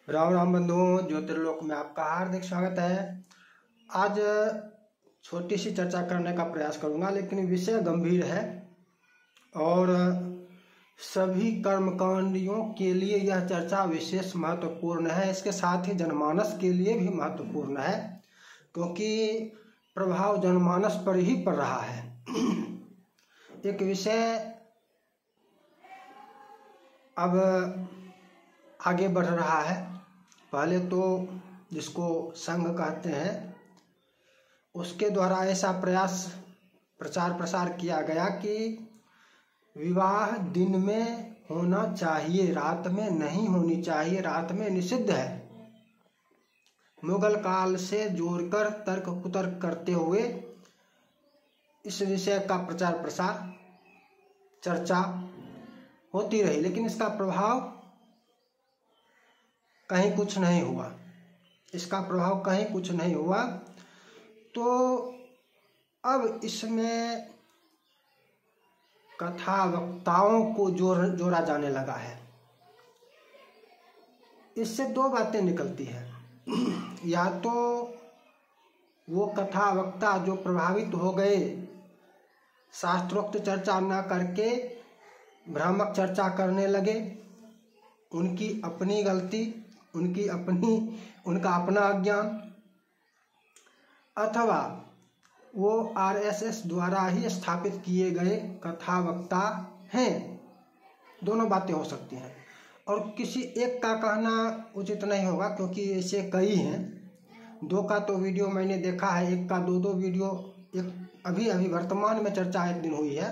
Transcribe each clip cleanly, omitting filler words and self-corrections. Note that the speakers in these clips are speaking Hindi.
राम राम बंधुओं, ज्योतिर्लोक में आपका हार्दिक स्वागत है। आज छोटी सी चर्चा करने का प्रयास करूंगा, लेकिन विषय गंभीर है और सभी कर्मकांडियों के लिए यह चर्चा विशेष महत्वपूर्ण है। इसके साथ ही जनमानस के लिए भी महत्वपूर्ण है, क्योंकि प्रभाव जनमानस पर ही पड़ रहा है। एक विषय अब आगे बढ़ रहा है। पहले तो जिसको संघ कहते हैं, उसके द्वारा ऐसा प्रचार प्रसार किया गया कि विवाह दिन में होना चाहिए, रात में नहीं होनी चाहिए, रात में निषिद्ध है। मुगल काल से जोड़कर तर्क कुतर्क करते हुए इस विषय का प्रचार प्रसार चर्चा होती रही, लेकिन इसका प्रभाव कहीं कुछ नहीं हुआ। तो अब इसमें कथा वक्ताओं को जोड़ा जाने लगा है। इससे दो बातें निकलती हैं। या तो वो कथा वक्ता जो प्रभावित हो गए, शास्त्रोक्त चर्चा न करके भ्रामक चर्चा करने लगे, उनकी अपनी गलती, उनका अपना अज्ञान, अथवा वो आरएसएस द्वारा ही स्थापित किए गए कथा वक्ता हैं। दोनों बातें हो सकती हैं, और किसी एक का कहना उचित नहीं होगा, क्योंकि ऐसे कई हैं। दो का तो वीडियो मैंने देखा है, एक का दो वीडियो। एक अभी वर्तमान में चर्चा एक दिन हुई है,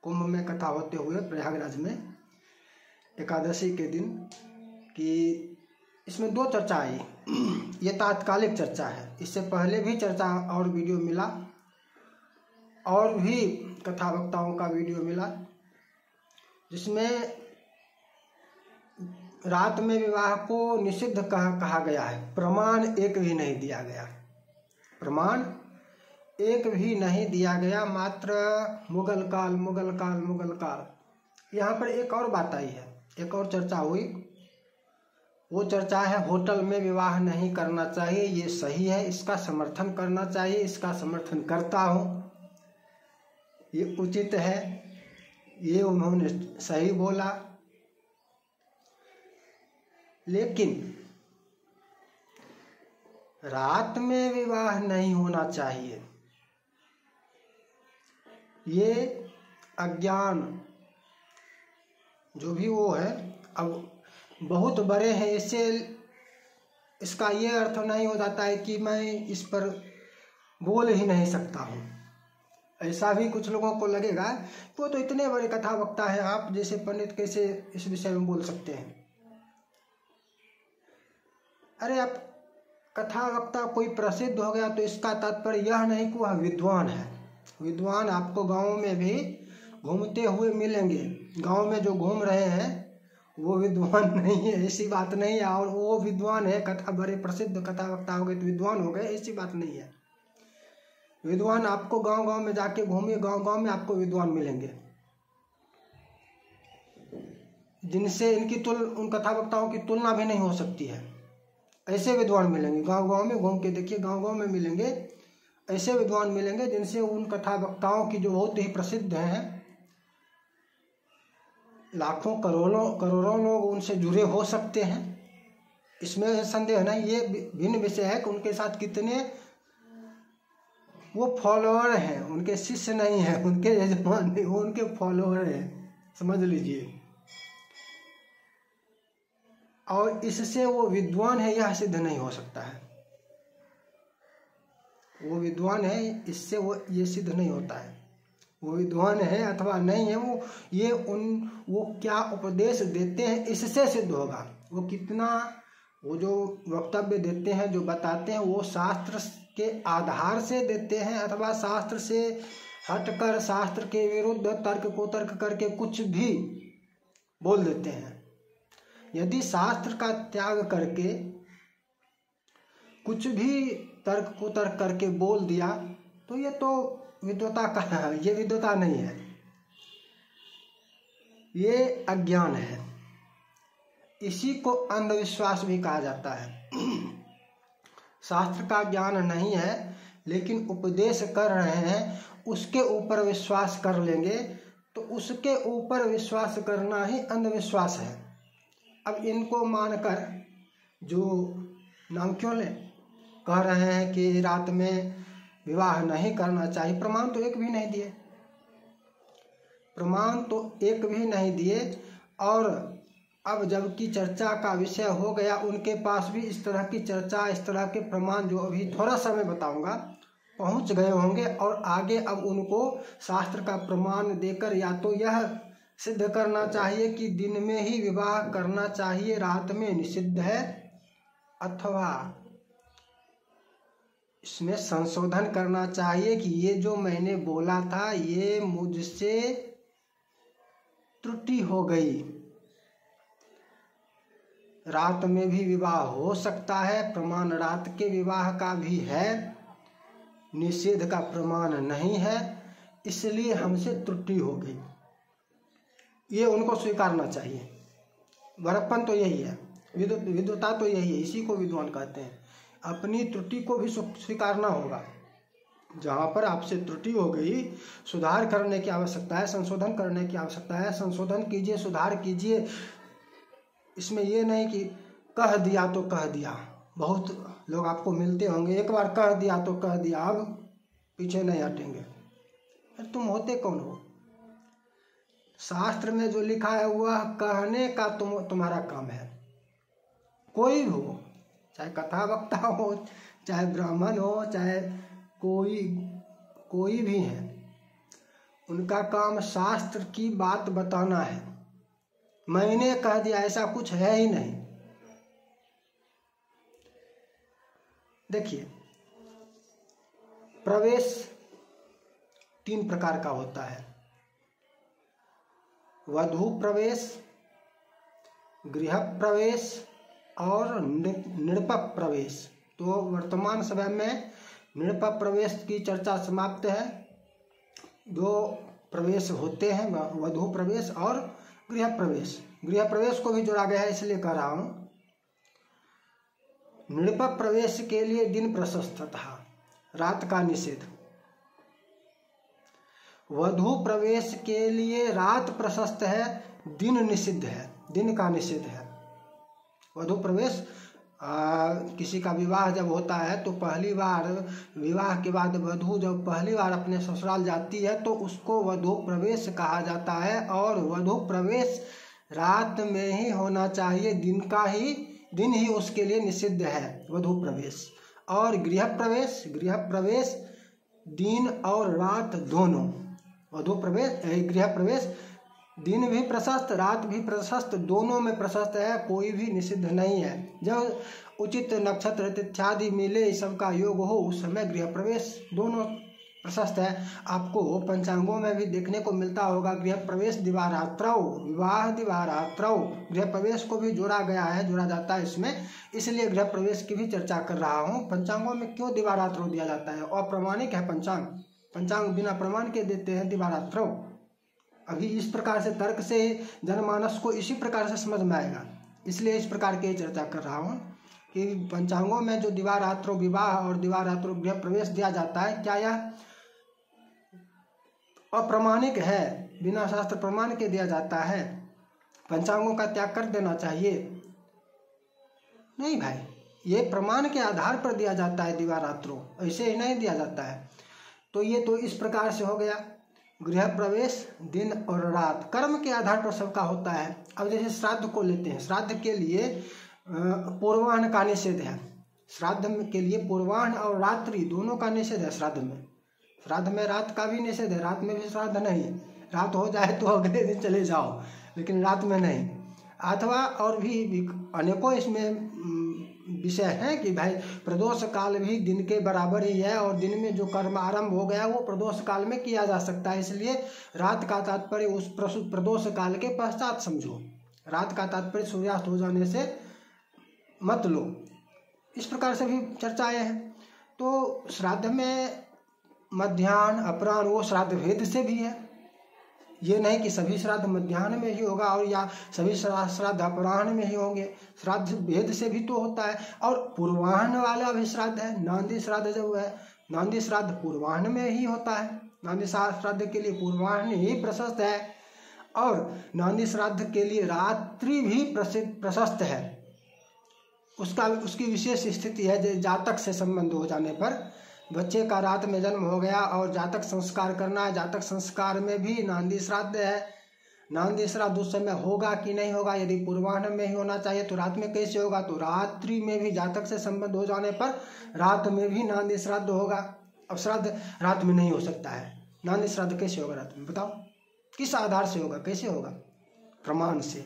कुंभ में कथा होते हुए प्रयागराज में एकादशी के दिन, कि इसमें दो चर्चा आई। ये तात्कालिक चर्चा है। इससे पहले भी चर्चा और वीडियो मिला, और भी कथा वक्ताओं का वीडियो मिला, जिसमें रात में विवाह को निषिद्ध कहा गया है। प्रमाण एक भी नहीं दिया गया। मात्र मुगल काल। यहाँ पर एक और बात आई है, एक और चर्चा हुई। वो चर्चा है होटल में विवाह नहीं करना चाहिए। ये सही है, इसका समर्थन करना चाहिए, इसका समर्थन करता हूँ, ये उचित है, ये उन्होंने सही बोला। लेकिन रात में विवाह नहीं होना चाहिए, ये अज्ञान जो भी वो है, अब बहुत बड़े हैं। इसका ये अर्थ नहीं हो जाता है कि मैं इस पर बोल ही नहीं सकता हूँ। ऐसा भी कुछ लोगों को लगेगा, वो तो इतने बड़े कथा वक्ता है, आप जैसे पंडित कैसे इस विषय में बोल सकते हैं। अरे, आप कथा वक्ता कोई प्रसिद्ध हो गया तो इसका तात्पर्य यह नहीं कि वह विद्वान है। विद्वान आपको गाँव में भी घूमते हुए मिलेंगे। गाँव में जो घूम रहे हैं वो विद्वान नहीं है, ऐसी बात नहीं है। और वो विद्वान है, बड़े प्रसिद्ध कथा वक्ता हो गए तो विद्वान हो गए, ऐसी बात नहीं है। विद्वान आपको गांव में जाके घूमिए, गांव में आपको विद्वान मिलेंगे, जिनसे उन कथा वक्ताओं की तुलना भी नहीं हो सकती है। ऐसे विद्वान मिलेंगे, गांव में घूम के देखिए, गांव में मिलेंगे। ऐसे विद्वान मिलेंगे जिनसे उन कथा वक्ताओं की जो बहुत ही प्रसिद्ध हैं, लाखों करोड़ों लोग उनसे जुड़े हो सकते हैं, इसमें संदेह नहीं। ये भिन्न विषय है कि उनके साथ कितने वो फॉलोअर हैं, उनके शिष्य नहीं हैं, उनके यजमान नहीं, वो उनके फॉलोअर हैं, समझ लीजिए। और इससे वो विद्वान है यह सिद्ध नहीं हो सकता है। वो विद्वान है, इससे ये सिद्ध नहीं होता है वो विद्वान है अथवा नहीं है। वो क्या उपदेश देते हैं, इससे सिद्ध होगा। वो जो वक्तव्य देते हैं, जो बताते हैं, वो शास्त्र के आधार से देते हैं, अथवा शास्त्र से हटकर शास्त्र के विरुद्ध तर्क कुतर्क करके कुछ भी बोल देते हैं। यदि शास्त्र का त्याग करके कुछ भी तर्क कुतर्क करके बोल दिया तो ये तो विद्वता का है, ये विद्वता नहीं है, ये अज्ञान है। इसी को अंधविश्वास भी कहा जाता है। शास्त्र का ज्ञान नहीं है लेकिन उपदेश कर रहे हैं, उसके ऊपर विश्वास कर लेंगे तो उसके ऊपर विश्वास करना ही अंधविश्वास है। अब इनको मानकर जो नाम क्यों ले कह रहे हैं कि रात में विवाह नहीं करना चाहिए, प्रमाण तो एक भी नहीं दिए, प्रमाण तो एक भी नहीं दिए। और अब जबकि चर्चा का विषय हो गया, उनके पास भी इस तरह की चर्चा, इस तरह के प्रमाण जो अभी थोड़ा सा मैं बताऊंगा पहुंच गए होंगे, और आगे अब उनको शास्त्र का प्रमाण देकर या तो यह सिद्ध करना चाहिए कि दिन में ही विवाह करना चाहिए, रात में निषिद्ध है, अथवा इसमें संशोधन करना चाहिए कि ये जो मैंने बोला था ये मुझसे त्रुटि हो गई, रात में भी विवाह हो सकता है, प्रमाण रात के विवाह का भी है, निषेध का प्रमाण नहीं है, इसलिए हमसे त्रुटि हो गई, ये उनको स्वीकारना चाहिए। बड़प्पन तो यही है, विद्वता तो यही है, इसी को विद्वान कहते हैं। अपनी त्रुटि को भी स्वीकारना होगा। जहाँ पर आपसे त्रुटि हो गई, सुधार करने की आवश्यकता है, संशोधन करने की आवश्यकता है, संशोधन कीजिए, सुधार कीजिए। इसमें ये नहीं कि कह दिया तो कह दिया, बहुत लोग आपको मिलते होंगे, एक बार कह दिया तो कह दिया, अब पीछे नहीं हटेंगे। फिर तुम होते कौन हो? शास्त्र में जो लिखा है वह कहने का तुम्हारा काम है। कोई भी हो, चाहे कथा वक्ता हो, चाहे ब्राह्मण हो, चाहे कोई भी है, उनका काम शास्त्र की बात बताना है। मैंने कह दिया ऐसा कुछ है ही नहीं। देखिए, प्रवेश 3 प्रकार का होता है, वधू प्रवेश, गृह प्रवेश और निरपक प्रवेश। तो वर्तमान समय में निरपक प्रवेश की चर्चा समाप्त है। 2 प्रवेश होते हैं, वधू प्रवेश और गृह प्रवेश। गृह प्रवेश को भी जोड़ा गया है, इसलिए कह रहा हूं। निरपक प्रवेश के लिए दिन प्रशस्त था, रात का निषेध। वधू प्रवेश के लिए रात प्रशस्त है, दिन निषिद्ध है, दिन का निषेध है। वधू प्रवेश किसी का विवाह जब होता है तो पहली बार, विवाह के बाद वधू जब पहली बार अपने ससुराल जाती है तो उसको वधू प्रवेश कहा जाता है। और वधू प्रवेश रात में ही होना चाहिए, दिन ही उसके लिए निषिद्ध है वधू प्रवेश। और गृह प्रवेश दिन और रात दोनों। वधू प्रवेश, गृह प्रवेश दिन भी प्रशस्त, रात भी प्रशस्त, दोनों में प्रशस्त है, कोई भी निषिद्ध नहीं है। जब उचित नक्षत्र तिथ्यादि मिले, सबका योग हो, उस समय गृह प्रवेश दोनों प्रशस्त है। आपको पंचांगों में भी देखने को मिलता होगा, गृह प्रवेश दिवारात्रौ, विवाह दिवारात्रौ, गृह प्रवेश को भी जोड़ा गया है, जोड़ा जाता है इसमें, इसलिए गृह प्रवेश की भी चर्चा कर रहा हूँ। पंचांगों में क्यों दिवारात्रौ दिया जाता है? अप्रामाणिक है पंचांग बिना प्रमाण के देते हैं दिवारात्रौ। अभी इस प्रकार से तर्क से जनमानस को इसी प्रकार से समझ में आएगा, इसलिए इस प्रकार की चर्चा कर रहा हूँ कि पंचांगों में जो दिवारात्रो विवाह और दिवारात्रो गृह प्रवेश दिया जाता है, क्या यह अप्रामाणिक है, बिना शास्त्र प्रमाण के दिया जाता है? पंचांगों का त्याग कर देना चाहिए? नहीं भाई, ये प्रमाण के आधार पर दिया जाता है दिवारात्रो, ऐसे ही नहीं दिया जाता है। तो ये तो इस प्रकार से हो गया गृह प्रवेश दिन और रात, कर्म के आधार पर सबका होता है। अब जैसे श्राद्ध को लेते हैं, श्राद्ध के लिए पूर्वाह्न का निषेध है, श्राद्ध के लिए पूर्वाह्न और रात्रि दोनों का निषेध है। श्राद्ध में रात का भी निषेध है, रात में भी श्राद्ध नहीं, रात हो जाए तो अगले दिन चले जाओ, लेकिन रात में नहीं। अथवा और भी अनेकों इसमें विषय है कि भाई प्रदोष काल भी दिन के बराबर ही है, और दिन में जो कर्म आरंभ हो गया वो प्रदोष काल में किया जा सकता है, इसलिए रात का तात्पर्य उस प्रदोष काल के पश्चात समझो, रात का तात्पर्य सूर्यास्त हो जाने से मत लो। इस प्रकार से भी चर्चाएं हैं। तो श्राद्ध में मध्याह्न अपराह्न वो श्राद्ध भेद से भी है, ये नहीं कि सभी श्राद्ध मध्याह्न में ही होगा और या सभी श्राद्ध अपराह्न में ही होंगे। श्राद्ध भेद से भी तो होता है। और पूर्वाह्न वाला भी श्राद्ध है। नांदी श्राद्ध जो है, नांदी श्राद्ध पूर्वाह्न में ही होता है। नांदी श्राद्ध के लिए पूर्वाह्न ही प्रशस्त है और नांदी श्राद्ध के लिए रात्रि भी प्रशस्त है। उसकी विशेष स्थिति है, जातक से संबंध हो जाने पर बच्चे का रात में जन्म हो गया और जातक संस्कार करना है, जातक संस्कार में भी नांदी श्राद्ध है। नांदी श्राद्ध उस समय होगा कि नहीं होगा, यदि पूर्वाह्न में ही होना चाहिए तो रात में कैसे होगा, तो रात्रि में भी जातक से संबंध हो जाने पर रात में भी नांदी श्राद्ध होगा। अब श्राद्ध रात में नहीं हो सकता है, नांदी श्राद्ध कैसे होगा रात में, बताओ किस आधार से होगा, कैसे होगा? प्रमाण से।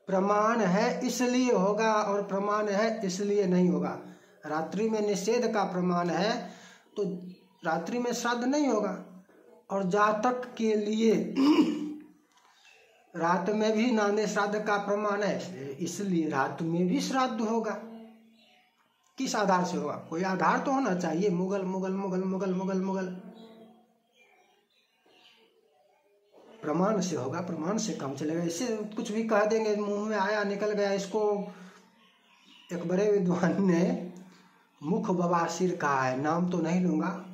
प्रमाण है इसलिए होगा और प्रमाण है इसलिए नहीं होगा। रात्रि में निषेध का प्रमाण है तो रात्रि में श्राद्ध नहीं होगा। और जातक के लिए रात में भी नांदी श्राद्ध का प्रमाण है, इसलिए रात में भी श्राद्ध होगा। किस आधार से होगा? कोई आधार तो होना चाहिए। मुगल मुगल मुगल मुगल मुगल मुगल प्रमाण से होगा, प्रमाण से काम चलेगा। इससे कुछ भी कह देंगे, मुंह में आया निकल गया। इसको एक बड़े विद्वान ने मुख बवासीर कहा है, नाम तो नहीं लूंगा,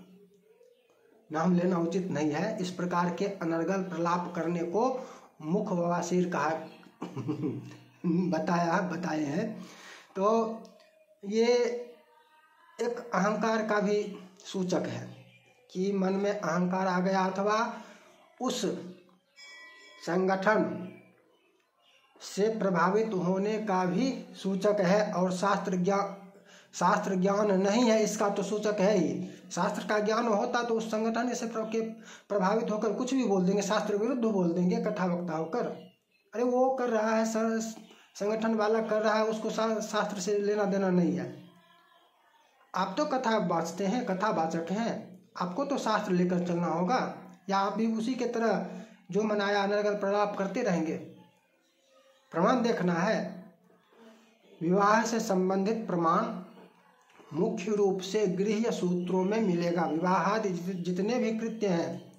नाम लेना उचित नहीं है। इस प्रकार के अनर्गल प्रलाप करने को मुख बवासीर कहा बताए हैं। तो ये एक अहंकार का भी सूचक है कि मन में अहंकार आ गया अथवा उस संगठन से प्रभावित होने का भी सूचक है। और शास्त्र ज्ञान नहीं है इसका तो सूचक है ही। शास्त्र का ज्ञान होता तो उस संगठन से प्रभावित होकर कुछ भी बोल देंगे, शास्त्र विरुद्ध बोल देंगे कथा वक्ता होकर। अरे वो कर रहा है, संगठन वाला कर रहा है, उसको शास्त्र से लेना देना नहीं है। आप तो कथा वाचते हैं, कथा वाचक हैं, आपको तो शास्त्र लेकर चलना होगा। या आप भी उसी के तरह जो मनाया अनर्गल प्रलाप करते रहेंगे? प्रमाण देखना है। विवाह से संबंधित प्रमाण मुख्य रूप से गृह्य सूत्रों में मिलेगा। विवाहादि जितने भी कृत्य हैं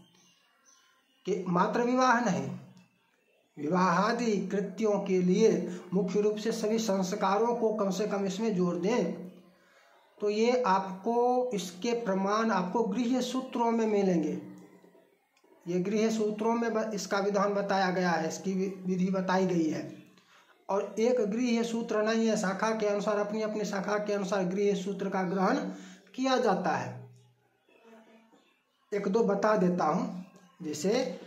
कि मात्र विवाह नहीं, विवाहादि कृत्यों के लिए मुख्य रूप से सभी संस्कारों को कम से कम इसमें जोड़ दें तो ये आपको इसके प्रमाण आपको गृह्य सूत्रों में मिलेंगे। ये गृह्य सूत्रों में इसका विधान बताया गया है, इसकी विधि बताई गई है। और एक गृह्य सूत्र नहीं है, शाखा के अनुसार अपनी अपनी शाखा के अनुसार गृह्य सूत्र का ग्रहण किया जाता है। एक दो बता देता हूँ, जैसे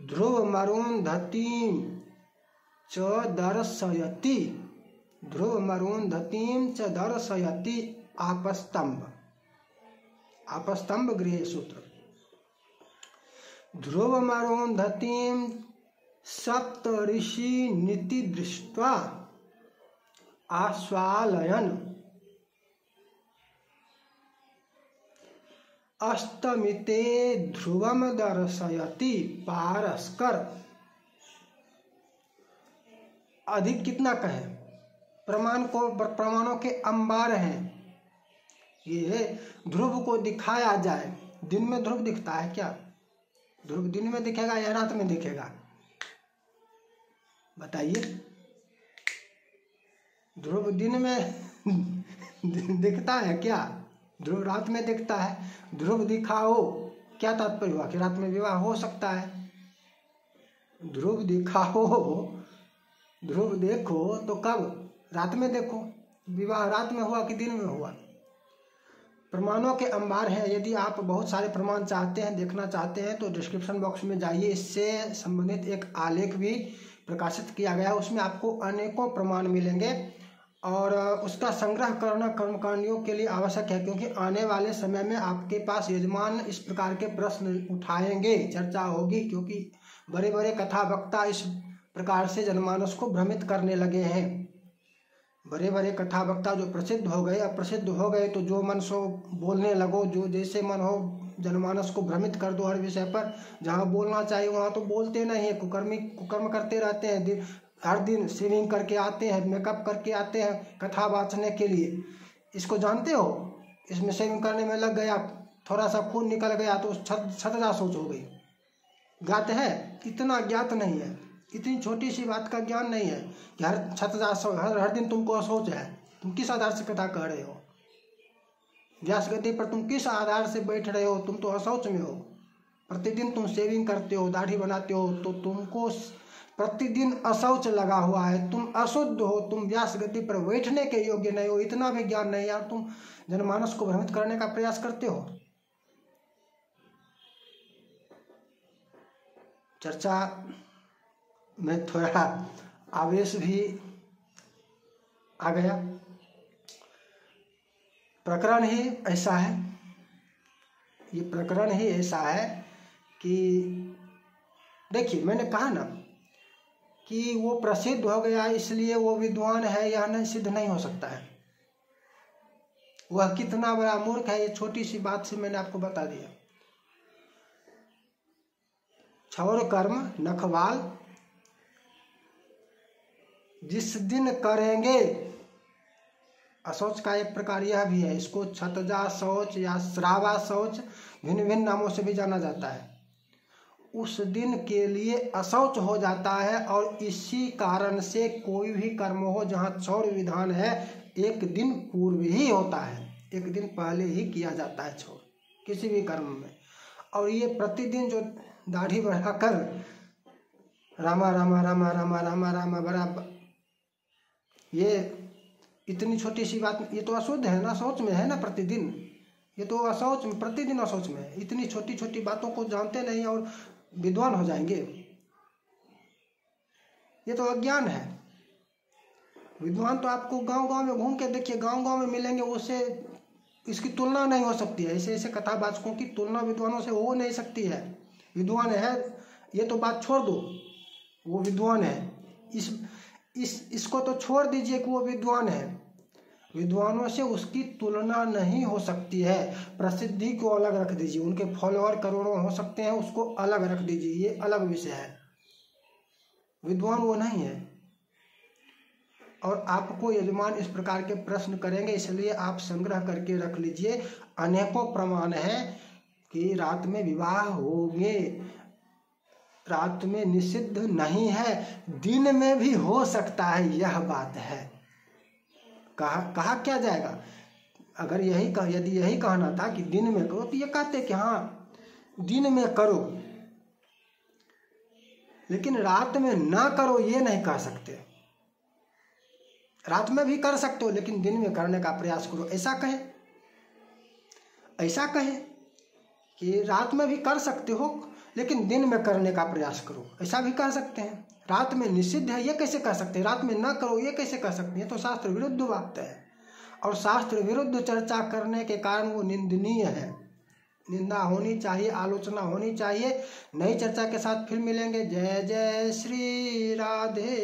ध्रुव मरुन्धतीं च दर्शयति, ध्रुव मरुन्धतीं च दर्शयति आपस्तंभ, आपस्तंभ गृह्य सूत्र। ध्रुव मरुन्धतीं सप्त ऋषि नीति दृष्ट्वा आस्वालयन अस्तमिते ध्रुवम दर्शयति पारस्कर। अधिक कितना कहें, प्रमाणों के अंबार हैं। ये ध्रुव को दिखाया जाए। दिन में ध्रुव दिखता है क्या? ध्रुव दिन में दिखेगा या रात में दिखेगा? बताइए। ध्रुव दिन में दिखता है क्या? ध्रुव रात में दिखता है। ध्रुव दिखाओ, क्या तात्पर्य हुआ कि रात में विवाह हो सकता है? ध्रुव दिखाओ, ध्रुव देखो तो कब? रात में देखो। विवाह रात में हुआ कि दिन में हुआ? प्रमाणों के अंबार हैं। यदि आप बहुत सारे प्रमाण चाहते हैं, देखना चाहते हैं तो डिस्क्रिप्शन बॉक्स में जाइए, इससे संबंधित एक आलेख भी प्रकाशित किया गया है। उसमें आपको अनेकों प्रमाण मिलेंगे और उसका संग्रह करना कर्मकांडियों के लिए आवश्यक है, क्योंकि आने वाले समय में आपके पास यजमान इस प्रकार के प्रश्न उठाएंगे, चर्चा होगी, क्योंकि बड़े बड़े कथा वक्ता इस प्रकार से जनमानस को भ्रमित करने लगे हैं। बड़े बड़े कथा वक्ता जो प्रसिद्ध हो गए, अप्रसिद्ध हो गए, तो जो मन सो बोलने लगो, जो जैसे मन हो जनमानस को भ्रमित कर दो हर विषय पर। जहाँ बोलना चाहिए वहाँ तो बोलते नहीं है, कुकर्म करते रहते हैं। हर दिन स्विमिंग करके आते हैं, मेकअप करके आते हैं कथा वाचने के लिए। इसको जानते हो? इसमें स्विमिंग करने में लग गया थोड़ा सा खून निकल गया तो छतजा शौच हो गई। ज्ञात है? इतना ज्ञात नहीं है, इतनी छोटी सी बात का ज्ञान नहीं है कि हर दिन तुमको अशौच है। तुम किस आधार से कथा कह रहे हो? व्यास गद्दी पर तुम किस आधार से बैठ रहे हो? तुम तो अशौच में हो। प्रतिदिन तुम शेविंग करते हो, दाढ़ी बनाते हो, तो तुमको प्रतिदिन अशौच लगा हुआ है। तुम अशुद्ध हो, तुम व्यास गद्दी पर बैठने के योग्य नहीं हो। इतना भी ज्ञान नहीं यार, तुम जनमानस को भ्रमित करने का प्रयास करते हो। चर्चा में थोड़ा आवेश भी आ गया। प्रकरण ही ऐसा है, ये प्रकरण ही ऐसा है कि देखिए, मैंने कहा ना कि वो प्रसिद्ध हो गया इसलिए वो विद्वान है, यह नहीं सिद्ध नहीं हो सकता है। वह कितना बड़ा मूर्ख है, ये छोटी सी बात से मैंने आपको बता दिया। क्षौर कर्म नखवाल जिस दिन करेंगे, अशौच का एक प्रकार यह भी है, इसको छतजा शौच या श्रावा शौच भिन्न भिन्न नामों से भी जाना जाता है। उस दिन के लिए अशौच हो जाता है और इसी कारण से कोई भी कर्म हो जहाँ क्षौर विधान है, एक दिन पूर्व ही होता है, एक दिन पहले ही किया जाता है क्षौर किसी भी कर्म में। और ये प्रतिदिन जो दाढ़ी बढ़ाकर रामा रामा रामा रामा रामा रामा बराबर, ये इतनी छोटी सी बात, ये तो अशुद्ध है ना, शौच में है ना प्रतिदिन, ये तो अशौच में, प्रतिदिन अशौच में है। इतनी छोटी छोटी बातों को जानते नहीं और विद्वान हो जाएंगे, ये तो अज्ञान है। विद्वान तो आपको गांव गांव में घूम के देखिए, गांव गांव में मिलेंगे, उससे इसकी तुलना नहीं हो सकती है। ऐसे ऐसे कथावाचकों की तुलना विद्वानों से हो नहीं सकती है। विद्वान है ये तो बात छोड़ दो, वो विद्वान है, इसको तो छोड़ दीजिए कि वो विद्वान है। विद्वानों से उसकी तुलना नहीं हो सकती है। प्रसिद्धि को अलग रख दीजिए, उनके फॉलोअर करोड़ों हो सकते हैं, उसको अलग रख दीजिए, ये अलग विषय है। विद्वान वो नहीं है। और आपको यजमान इस प्रकार के प्रश्न करेंगे, इसलिए आप संग्रह करके रख लीजिए। अनेकों प्रमाण है कि रात में विवाह होंगे, रात में निषिद्ध नहीं है, दिन में भी हो सकता है, यह बात है। कहा क्या जाएगा? अगर यदि यही कहना था कि दिन में करो, तो ये कहते कि हाँ दिन में करो, लेकिन रात में ना करो ये नहीं कह सकते। रात में भी कर सकते हो, लेकिन दिन में करने का प्रयास करो, ऐसा कहें कि रात में भी कर सकते हो लेकिन दिन में करने का प्रयास करो, ऐसा भी कह सकते हैं। रात में निषिद्ध है ये कैसे कह सकते हैं? रात में ना करो ये कैसे कह सकते हैं? तो शास्त्र विरुद्ध बात है, और शास्त्र विरुद्ध चर्चा करने के कारण वो निंदनीय है। निंदा होनी चाहिए, आलोचना होनी चाहिए। नई चर्चा के साथ फिर मिलेंगे। जय जय श्री राधे।